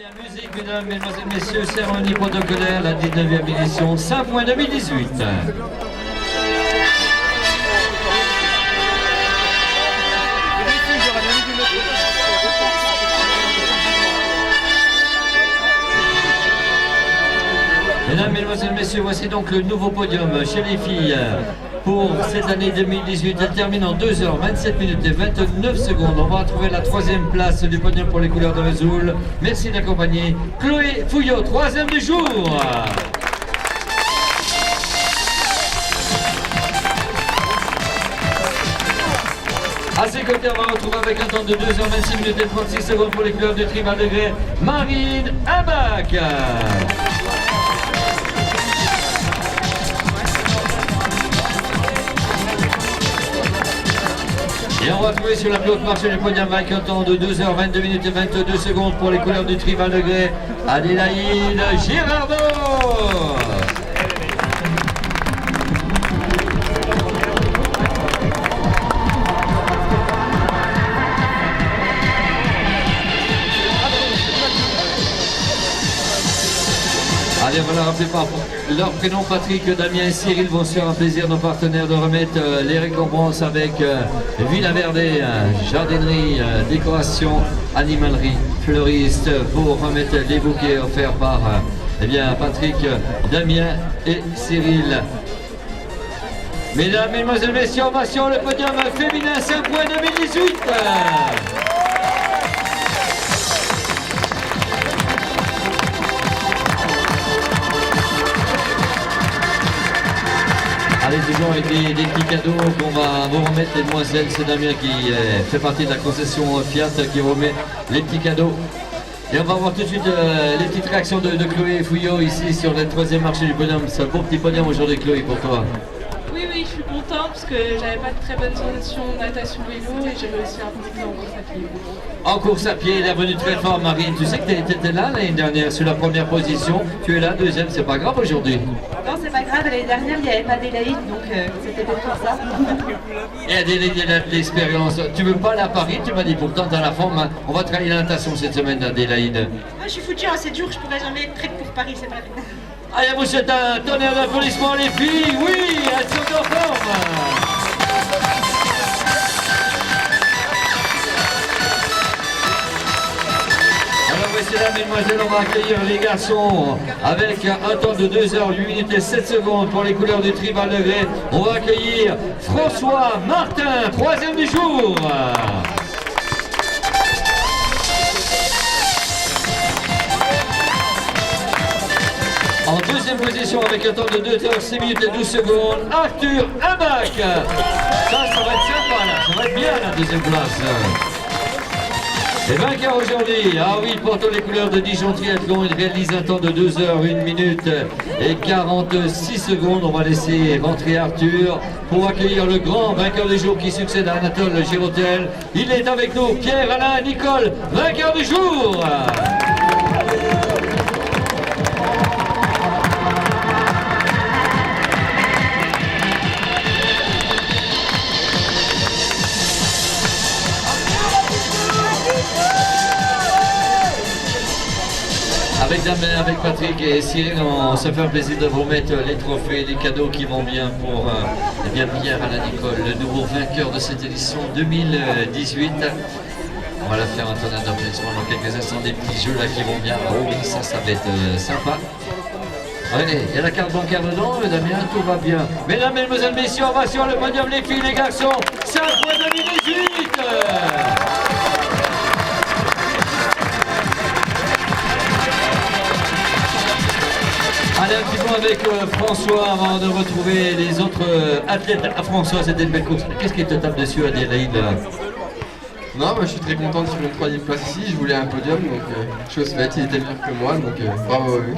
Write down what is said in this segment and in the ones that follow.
Bien, musique, mesdames, mesdemoiselles, messieurs, cérémonie protocolaire, la 19e édition, Saint-Point 2018. Mesdames, mesdemoiselles, messieurs, voici donc le nouveau podium chez les filles pour cette année 2018. Elle termine en 2h27 minutes et 29 secondes. On va retrouver la 3e place du podium pour les couleurs de Vesoul. Merci d'accompagner Chloé Fouillot, 3e du jour. À ses côtés, on va retrouver avec un temps de 2h26 minutes et 36 secondes pour les couleurs du Tribal de Grès, Marine Abac. Et on va trouver sur la plus haute marche du podium avec un temps de 2h22 minutes et 22 secondes pour les couleurs du Tribal de Grès, Adélaïde Girardot. Allez, on va leur rappeler par leur prénom, Patrick, Damien et Cyril vont se faire un plaisir, nos partenaires, de remettre les récompenses avec Villa Verde, jardinerie, décoration, animalerie, fleuriste, pour remettre les bouquets offerts par eh bien, Patrick, Damien et Cyril. Mesdames, mesdemoiselles, messieurs, ovation, le podium féminin Saint-Point 2018. Allez, toujours avec des petits cadeaux qu'on va vous remettre, les demoiselles. C'est Damien qui fait partie de la concession Fiat qui remet les petits cadeaux. Et on va voir tout de suite les petites réactions de Chloé Fouillot ici sur le 3e marché du podium. C'est un beau petit podium aujourd'hui, Chloé, pour toi. Oui, je suis contente parce que j'avais pas de très bonne sensation en natation vélo et j'ai réussi un petit en course à pied. En course à pied, elle est revenue très fort, Marine. Tu sais que tu étais là l'année dernière sur la première position. Tu es là, 2e, c'est pas grave aujourd'hui. Non, c'est pas grave, l'année dernière il n'y avait pas d'Adélaïde, donc c'était peut-être pour ça. Et Adélaïde, elle a de l'expérience. Tu veux pas aller à Paris? Tu m'as dit pourtant dans la forme. On va travailler la natation cette semaine, Adélaïde. Moi je suis foutue, hein, c'est dur, je pourrais jamais être prête pour Paris, c'est pas la peine. Allez, vous souhaite un tonnerre d'applaudissements, les filles. Oui, elles sont en forme. Alors, mesdames, mesdemoiselles, on va accueillir les garçons avec un temps de 2h, 8 minutes et 7 secondes pour les couleurs du Tribal de Grès. On va accueillir François Martin, 3e du jour. En 2e position avec un temps de 2h, 6 minutes et 12 secondes, Arthur Abac. Ça va être sympa là, ça va être bien la 2e place. Et vainqueur aujourd'hui, ah oui, portant les couleurs de Dijon Triathlon, il réalise un temps de 2h, 1 minute et 46 secondes. On va laisser rentrer Arthur pour accueillir le grand vainqueur du jour qui succède à Anatole Girotel. Il est avec nous, Pierre-Alain Nicole, vainqueur du jour. Avec Damien, avec Patrick et Cyril, on se fait un plaisir de vous mettre les trophées, les cadeaux qui vont bien pour eh bien Pierre-Alain Nicole, le nouveau vainqueur de cette édition 2018. On va la faire un tonnerre d'applaudissements dans quelques instants, des petits jeux là qui vont bien. Oh oui, ça va être sympa. Allez, il y a la carte bancaire dedans, Damien, tout va bien. Mesdames, mesdemoiselles, messieurs, on va sur le podium, les filles, les garçons, Saint-Point 2018. Allez, un petit mot avec François avant de retrouver les autres athlètes. Ah, François, c'était une belle course. Qu'est-ce qui te tape dessus, Adélaïde? Non, moi je suis très content de sur une 3e place ici. Je voulais un podium, donc chose faite, il était meilleur que moi, donc bravo à eux.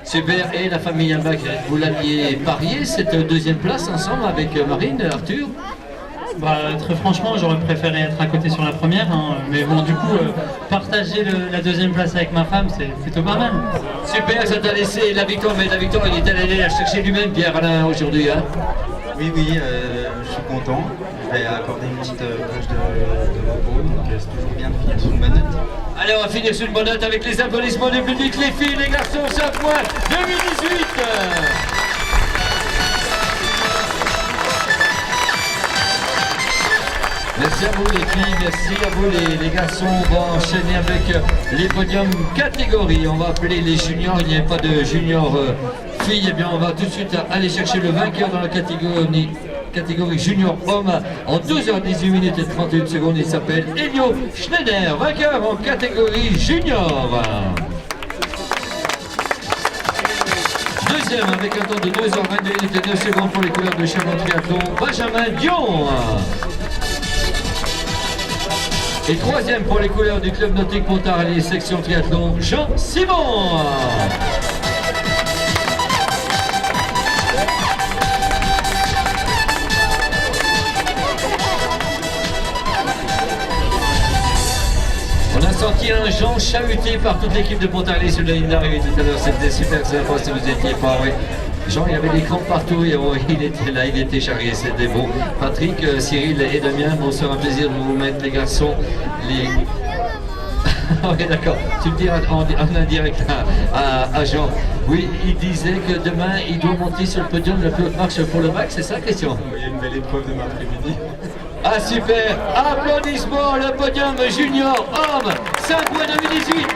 Super, et la famille Abac, vous l'aviez parié cette 2e place ensemble avec Marine, Arthur? Bah, très franchement, j'aurais préféré être à côté sur la première, hein. Mais bon, du coup, partager la 2e place avec ma femme, c'est plutôt pas mal. Super, ça t'a laissé la victoire, mais la victoire, il est allé la chercher lui-même, Pierre-Alain, aujourd'hui. Hein. Oui, je suis content. Je vais accorder une petite plage de repos, donc c'est toujours bien de finir sur une bonne note. Allez, on va finir sur une bonne note avec les applaudissements du public, les filles, les garçons, 5 points 2018. Merci à vous les filles, merci à vous les garçons. On va enchaîner avec les podiums catégories. On va appeler les juniors, il n'y a pas de junior filles. Eh bien, on va tout de suite aller chercher le vainqueur dans la catégorie junior homme en 2h18 minutes et 31 secondes. Il s'appelle Elio Schneider, vainqueur en catégorie junior. Deuxième avec un temps de 2h22 minutes et 9 secondes pour les couleurs de Chalon Triathlon, Benjamin Dion. Et troisième pour les couleurs du club nautique Pontarlier section triathlon, Jean Simon. On a senti un Jean chahuté par toute l'équipe de Pontarlier sur la ligne d'arrivée tout à l'heure, c'était super sympa si vous n'étiez pas, oui. Jean, il y avait des crampes partout et il était là, il était charrié, c'était beau. Patrick, Cyril et Damien, bon, sera un plaisir de vous mettre les garçons, les... Ok, d'accord, tu me dis en indirect à Jean. Oui, il disait que demain, il doit monter sur le podium de la plus haute marche pour le bac, c'est ça, Christian? Il y a une belle épreuve demain après-midi. Ah super, applaudissements, le podium junior homme, 5 points 2018.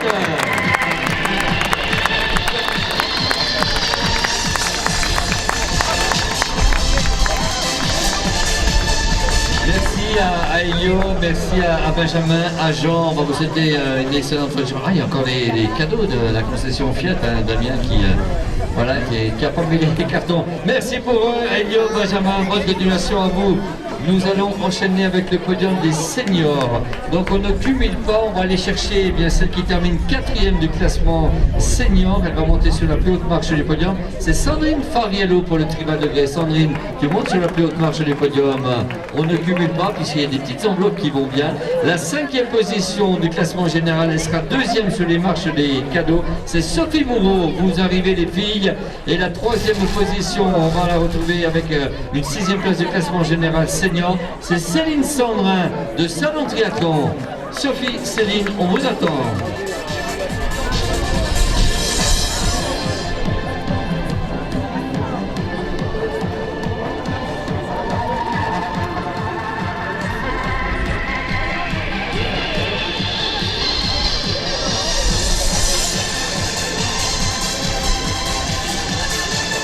Merci à Elio, merci à Benjamin, à Jean, on va vous souhaiter une excellente fin de journée. Ah, il y a encore les cadeaux de la concession Fiat, hein, Damien qui a pas mis les cartons. Merci pour eux, Elio, Benjamin, bonne continuation à vous. Nous allons enchaîner avec le podium des seniors. Donc on ne cumule pas, on va aller chercher eh bien, celle qui termine 4e du classement senior. Elle va monter sur la plus haute marche du podium. C'est Sandrine Fariello pour le tribal de Grès. Sandrine, tu montes sur la plus haute marche du podium. On ne cumule pas puisqu'il y a des petites enveloppes qui vont bien. La 5e position du classement général, elle sera 2e sur les marches des cadeaux. C'est Sophie Moreau, vous arrivez les filles. Et la 3e position, on va la retrouver avec une 6e place du classement général senior. C'est Céline Sandrin de Salon Triathlon. Sophie, Céline, on vous attend.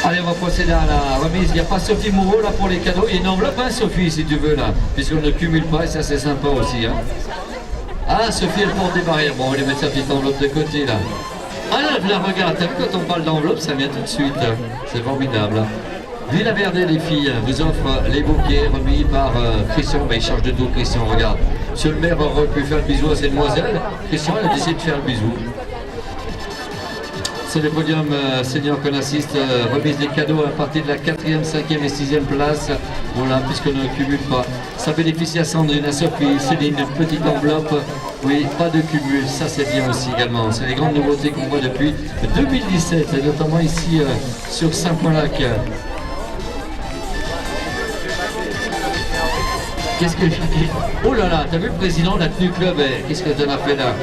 Allez, on va procéder à la remise. Il n'y a pas Sophie Moreau là pour les cadeaux. Il y a une enveloppe, hein, Sophie, si tu veux, là. Puisqu'on ne cumule pas, et ça, c'est sympa aussi. Hein. Ah, Sophie, elle porte des barrières. Bon, on va lui mettre sa petite enveloppe de côté, là. Ah, là, regarde, t'as vu, quand on parle d'enveloppe, ça vient tout de suite. C'est formidable. Ville Verde, les filles, vous offre les bouquets remis par Christian. Ben, il charge de dos, Christian, regarde. Monsieur le maire aurait pu faire le bisou à ces demoiselles. Christian, elle a décidé de faire le bisou. C'est le podium senior qu'on assiste, remise des cadeaux à partir de la 4e, 5e et 6e place. Voilà, puisqu'on ne cumule pas. Ça bénéficie à Sandrine, à Sophie, Céline, une petite enveloppe. Oui, pas de cumul, ça c'est bien aussi également. C'est les grandes nouveautés qu'on voit depuis 2017, et notamment ici sur Saint-Paul-Lac. Qu'est-ce que... Oh là là, t'as vu le président de la tenue club, qu'est-ce que t'en as fait là?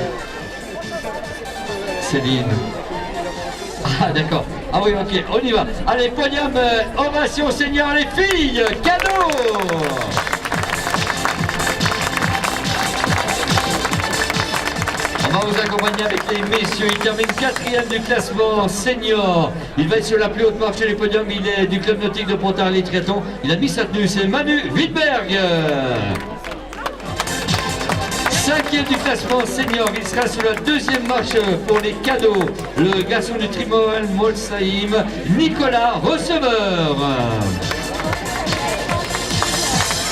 Céline. Ah d'accord. Ah oui, ok, on y va. Allez, podium, ovation senior, les filles, cadeau. On va vous accompagner avec les messieurs. Il termine 4e du classement senior. Il va être sur la plus haute marche du podium. Il est du club nautique de Pontarlier Triathlon. Il a mis sa tenue, c'est Manu Wittberg. 5e du classement senior, il sera sur la 2e marche pour les cadeaux. Le garçon du Trimoel Molsaïm, Nicolas Receveur.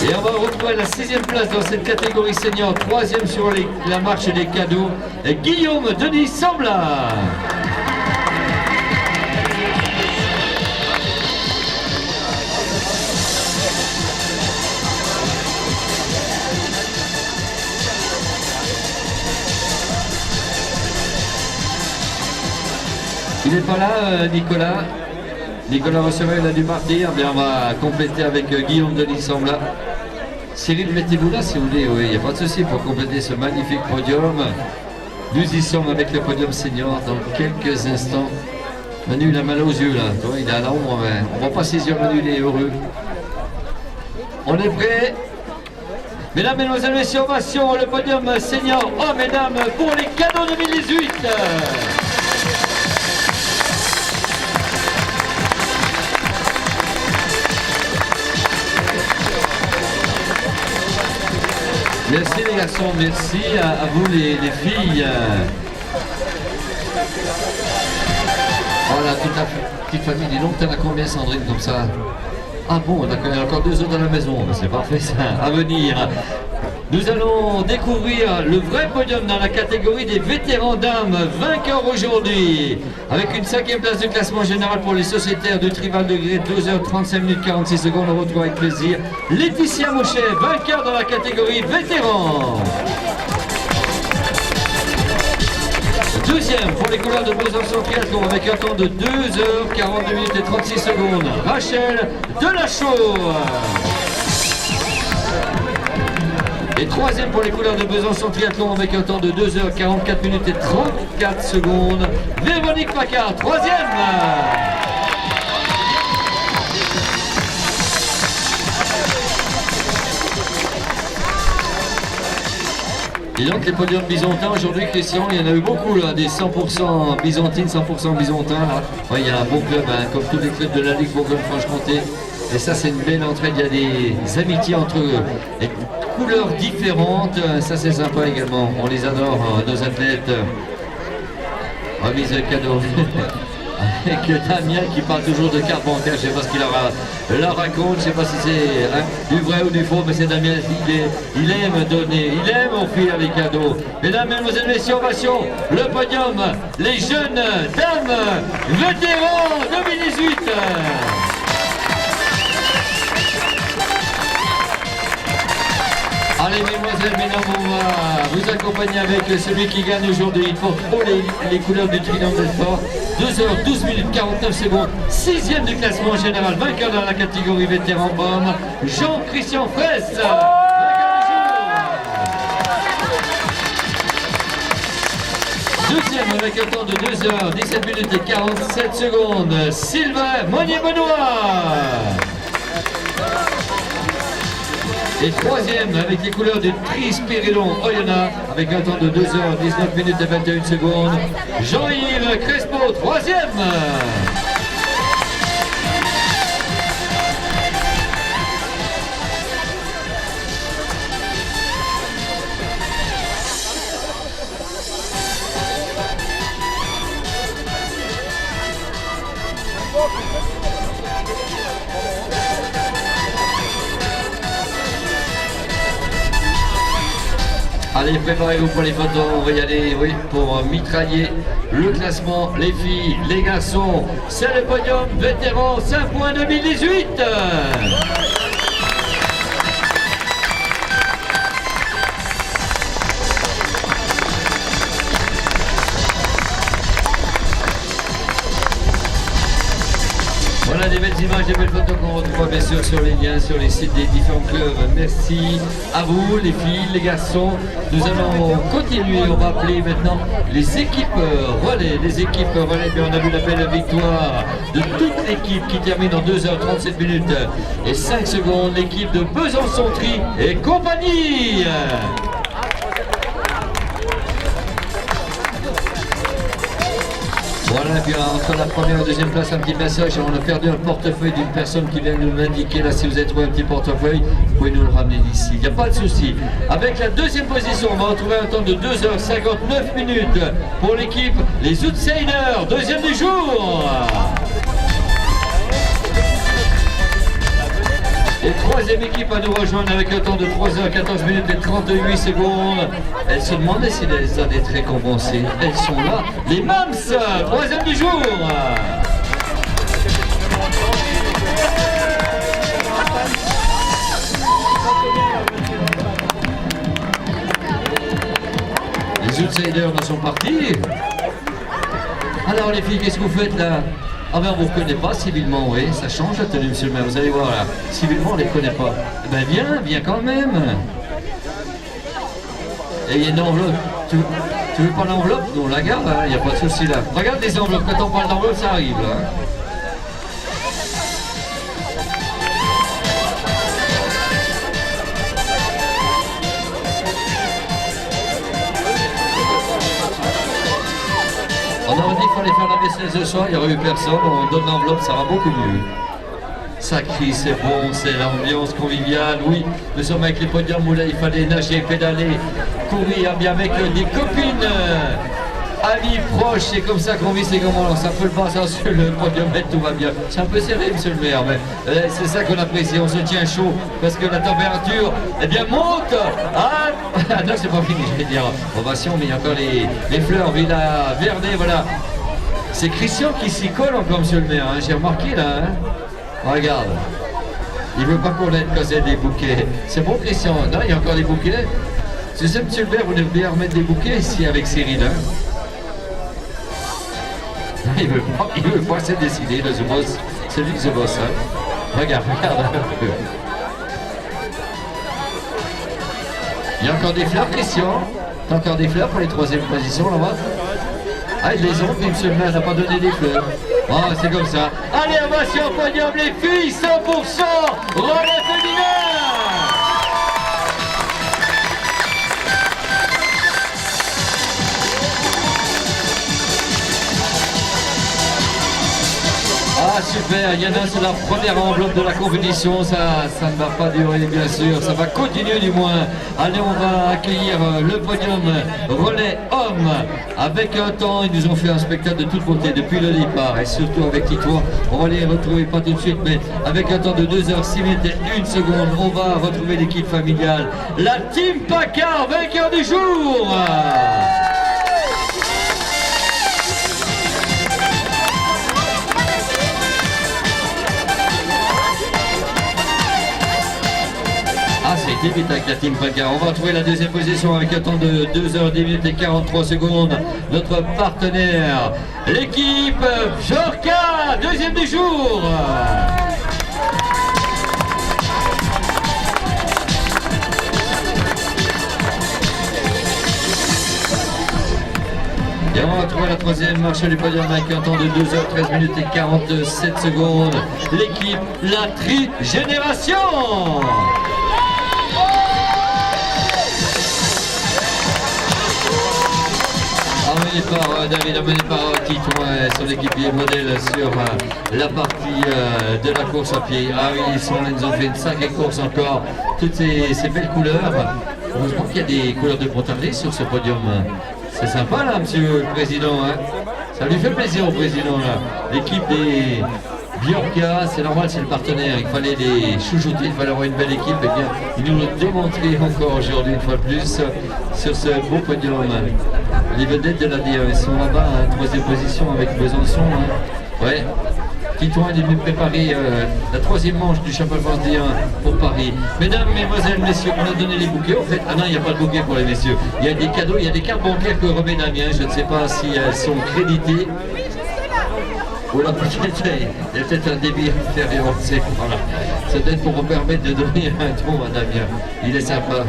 Et on va retrouver la 6e place dans cette catégorie senior, 3e sur la marche des cadeaux, Guillaume Denis Sambla. Il n'est pas là, Nicolas. Nicolas Receveur, il a dû partir. Bien, on va compléter avec Guillaume Denis Sambla. Cyril, mettez-vous là si vous voulez. Oui, il n'y a pas de souci pour compléter ce magnifique podium. Nous y sommes avec le podium senior dans quelques instants. Manu, il a mal aux yeux là, toi, il est à l'ombre, mais on va pas saisir Manu, il est heureux. On est prêts? Mesdames, Mesdemoiselles, Messieurs, ovation, le podium senior hommes et dames pour les cadeaux 2018. Merci les garçons, merci à vous les filles. Voilà, toute la petite famille. Dis donc, t'en as combien, Sandrine, comme ça? Ah bon, d'accord, il y a encore 2 autres dans la maison. C'est parfait ça, à venir. Nous allons découvrir le vrai podium dans la catégorie des vétérans dames, vainqueurs aujourd'hui. Avec une 5e place de classement général pour les sociétaires du Trival de Grès, 2h35 minutes 46 secondes. On retrouve avec plaisir Laetitia Mouchet, vainqueur dans la catégorie vétérans. Deuxième pour les couleurs de Besançon Triathlon avec un temps de 2h42 minutes et 36 secondes. Rachel Delachaux. Et troisième pour les couleurs de Besançon Triathlon avec un temps de 2h44 minutes et 34 secondes. Véronique Macquart, troisième. Et donc les podiums byzantins aujourd'hui, Christian, il y en a eu beaucoup là, des 100% byzantines, 100% byzantins là. Ouais, il y a un bon club, hein, comme tous les clubs de la Ligue Bourgogne-Franche-Comté. Et ça c'est une belle entraide, il y a des amitiés entre eux. Et couleurs différentes, ça c'est sympa également. On les adore, hein, nos athlètes. Remise de cadeau. Avec Damien qui parle toujours de carte bancaire, je ne sais pas ce qu'il leur raconte, je ne sais pas si c'est hein, du vrai ou du faux, mais c'est Damien, il aime donner, il aime offrir les cadeaux. Mesdames, Mesdemoiselles, Messieurs, ovation, le podium, les jeunes dames, vétérans 2018. Allez, mesdemoiselles, mesdames, on va vous accompagner avec celui qui gagne aujourd'hui. Il porte haut les couleurs du Trident de Sport. 2h12 minutes 49 secondes. 6e du classement général. Vainqueur dans la catégorie vétéran homme. Jean-Christian Fraisse. Deuxième avec un temps de 2h17 minutes et 47 secondes. Sylvain Monnier-Benoît. Et troisième avec les couleurs du Tri-Spiridon Oyonnax avec un temps de 2h19 minutes et 21 secondes. Jean-Yves Crespo, troisième. Allez, préparez-vous pour les photos, on va y aller, oui, pour mitrailler le classement, les filles, les garçons. C'est le podium vétéran 5 points 2018. Voilà des belles images, des belles photos qu'on retrouve bien sûr sur les liens, sur les sites des différents clubs. Merci à vous les filles, les garçons. Nous allons continuer, on va appeler maintenant les équipes relais. Les équipes relais, bien on a vu la belle victoire de toute l'équipe qui termine en 2h37 minutes et 5 secondes. L'équipe de Besançon Tri et compagnie. Voilà, et puis entre la première et la deuxième place, un petit message. On a perdu un portefeuille d'une personne qui vient nous l'indiquer. Là, si vous avez trouvé un petit portefeuille, vous pouvez nous le ramener d'ici. Il n'y a pas de souci. Avec la deuxième position, on va retrouver un temps de 2h59 minutes pour l'équipe Les Outsiders, deuxième du jour. Et troisième équipe à nous rejoindre avec un temps de 3h14 minutes et 38 secondes. Elles se demandaient si elles allaient être récompensées. Elles sont là. Les Mams, troisième du jour. Les Outsiders en sont partis. Alors les filles, qu'est-ce que vous faites là? Ah ben on ne vous reconnaît pas civilement, oui, ça change la tenue monsieur le maire, vous allez voir là, civilement on ne les connaît pas. Ben viens quand même. Et il y a une enveloppe. Tu veux pas l'enveloppe? Non, la garde, il n'y a pas de souci là. Regarde les enveloppes, quand on parle d'enveloppe, ça arrive là. On aurait dit qu'il fallait faire la vaisselle ce soir, il n'y aurait eu personne, on donne l'enveloppe, ça va beaucoup mieux. Ça crie, c'est bon, c'est l'ambiance conviviale, oui, nous sommes avec les podiums où là il fallait nager, pédaler, courir, bien avec des copines, amis, proches, c'est comme ça qu'on vit ces moments, ça peut le passer sur le podium et tout va bien. C'est un peu serré, monsieur le maire, mais c'est ça qu'on apprécie, on se tient chaud, parce que la température, eh bien, monte. Ah non, c'est pas fini, je vais dire, ovation, mais il y a encore les fleurs, Villa Vernet, voilà. C'est Christian qui s'y colle encore, monsieur le maire, hein, j'ai remarqué là, hein. Regarde, il veut pas qu'on aide quand c'est des bouquets. C'est bon, Christian? Non, il y a encore des bouquets. Tu sais, monsieur le maire, vous devez remettre des bouquets ici avec Cyril. Hein? Il veut pas se décider, le boss. C'est lui qui se bosse. Hein? Regarde un peu. Il y a encore des fleurs, Christian? T'as encore des fleurs pour les troisièmes positions là-bas? Ah, ils les ont, mais monsieur le maire n'a pas donné des fleurs. Ah, c'est comme ça. Allez, ovation au podium, les filles, 100% relais féminin. Ah super, il y en a, c'est la première enveloppe de la compétition, ça ne va pas durer bien sûr, ça va continuer du moins. Allez, on va accueillir le podium relais homme avec un temps, ils nous ont fait un spectacle de toute beauté depuis le départ et surtout avec Tito, on va les retrouver pas tout de suite mais avec un temps de 2h06 minutes et 1 seconde, on va retrouver l'équipe familiale, la Team Paccard, vainqueur du jour. Vite avec la Team Paccard. On va trouver la deuxième position avec un temps de 2h10 minutes et 43 secondes. Notre partenaire, l'équipe Jorka, deuxième du jour. Et on va trouver la troisième marche du podium avec un temps de 2h13 minutes et 47 secondes. L'équipe La Tri-Génération. Amené par David, amené par Tito, son équipier modèle sur la partie de la course à pied. Ah oui, ils ont fait une sacrée course encore. Toutes ces belles couleurs. Heureusement qu'il y a des couleurs de Pontarlier sur ce podium. C'est sympa là, monsieur le président. Hein. Ça lui fait plaisir au président là. L'équipe des Bjorka, c'est normal, c'est le partenaire. Il fallait les chouchouter, il fallait avoir une belle équipe. Et bien, ils nous l'ont démontré encore aujourd'hui, une fois de plus, sur ce beau podium. Les vedettes de la D1, ils sont là-bas, en troisième position avec Besançon. Hein. Ouais. Tito est venu préparer la troisième manche du championnat D1 pour Paris. Mesdames, mesdemoiselles, messieurs, on a donné les bouquets. En fait, ah non, il n'y a pas de bouquet pour les messieurs. Il y a des cadeaux, il y a des cartes bancaires que remet Damien. Je ne sais pas si elles sont créditées. Ou là, peut-être, il y a peut-être un débit inférieur, on sait. Voilà. C'est peut-être pour vous permettre de donner un ton à Damien. Il est sympa.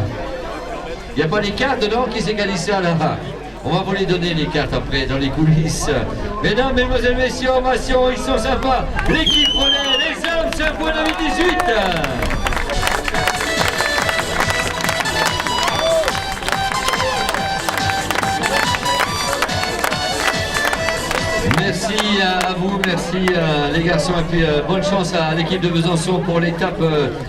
Il n'y a pas les cartes dedans qui s'égalisent ça là-bas. On va vous les donner les cartes après dans les coulisses. Mesdames, mesdemoiselles, messieurs, ovation, ils sont sympas. L'équipe relais, les hommes, c'est un point 2018. Merci à vous, merci les garçons et puis bonne chance à l'équipe de Besançon pour l'étape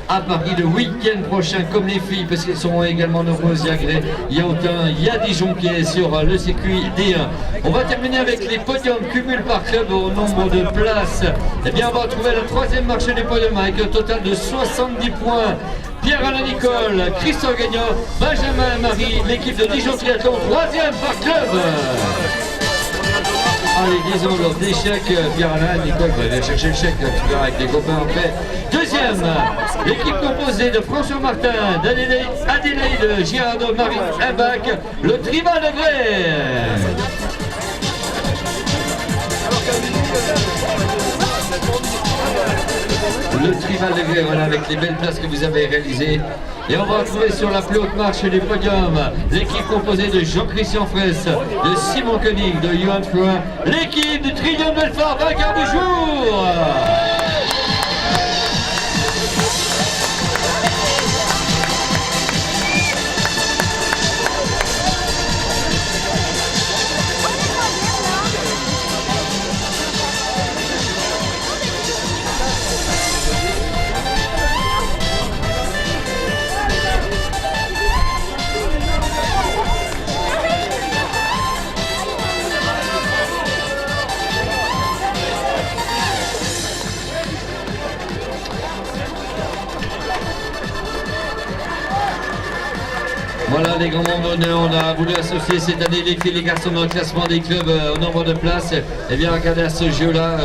à Paris le week-end prochain comme les filles parce qu'elles sont également nombreuses, il y a Gré, il y a Autun, il y a Dijon qui est sur le circuit D1. On va terminer avec les podiums cumul par club au nombre de places. Eh bien on va retrouver la troisième marche du podium avec un total de 70 points. Pierre-Alain Nicole, Christophe Gagnon, Benjamin Marie, l'équipe de Dijon Triathlon, troisième par club. Allez, disons lors des chèques, Pierre-Alain, Nicole va aller chercher le chèque, tu verras avec les copains après. Deuxième, l'équipe composée de François Martin, d'Adélaïde Girardot, Marie Imbach, le Tribal de Grès. Le Tribal de Grès, voilà, avec les belles places que vous avez réalisées. Et on va retrouver sur la plus haute marche du podium l'équipe composée de Jean-Christian Fraisse, de Simon Koenig, de Johan Floin, l'équipe du Triangle Belfort, vainqueur du jour. Voilà les grands membres d'honneur, on a voulu associer cette année les filles et les garçons dans le classement des clubs au nombre de places. Et bien regardez à ce jeu-là,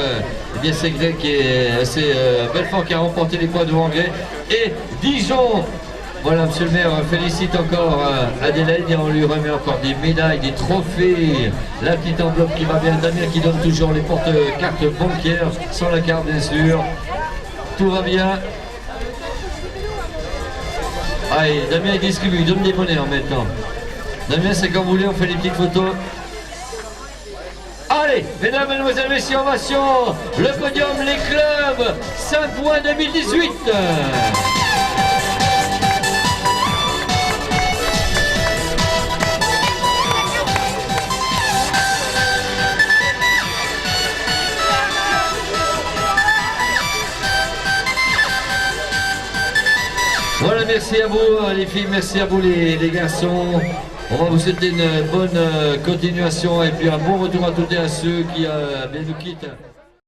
eh bien c'est Greg qui est, c'est Belfort qui a remporté les points devant Greg. Et Dijon, voilà monsieur le maire félicite encore Adélaïde et on lui remet encore des médailles, des trophées. La petite enveloppe qui va bien, Damien qui donne toujours les porte-cartes bancaires, sans la carte bien sûr. Tout va bien. Allez, Damien il distribue, il donne des monnaies en même temps. Damien, c'est comme vous voulez, on fait des petites photos. Allez, mesdames, mesdemoiselles, messieurs, ovation, le podium, les clubs, Saint-Ouen 2018. Voilà, merci à vous les filles, merci à vous les garçons. On va vous souhaiter une bonne continuation et puis un bon retour à toutes et à ceux qui bien nous quittent.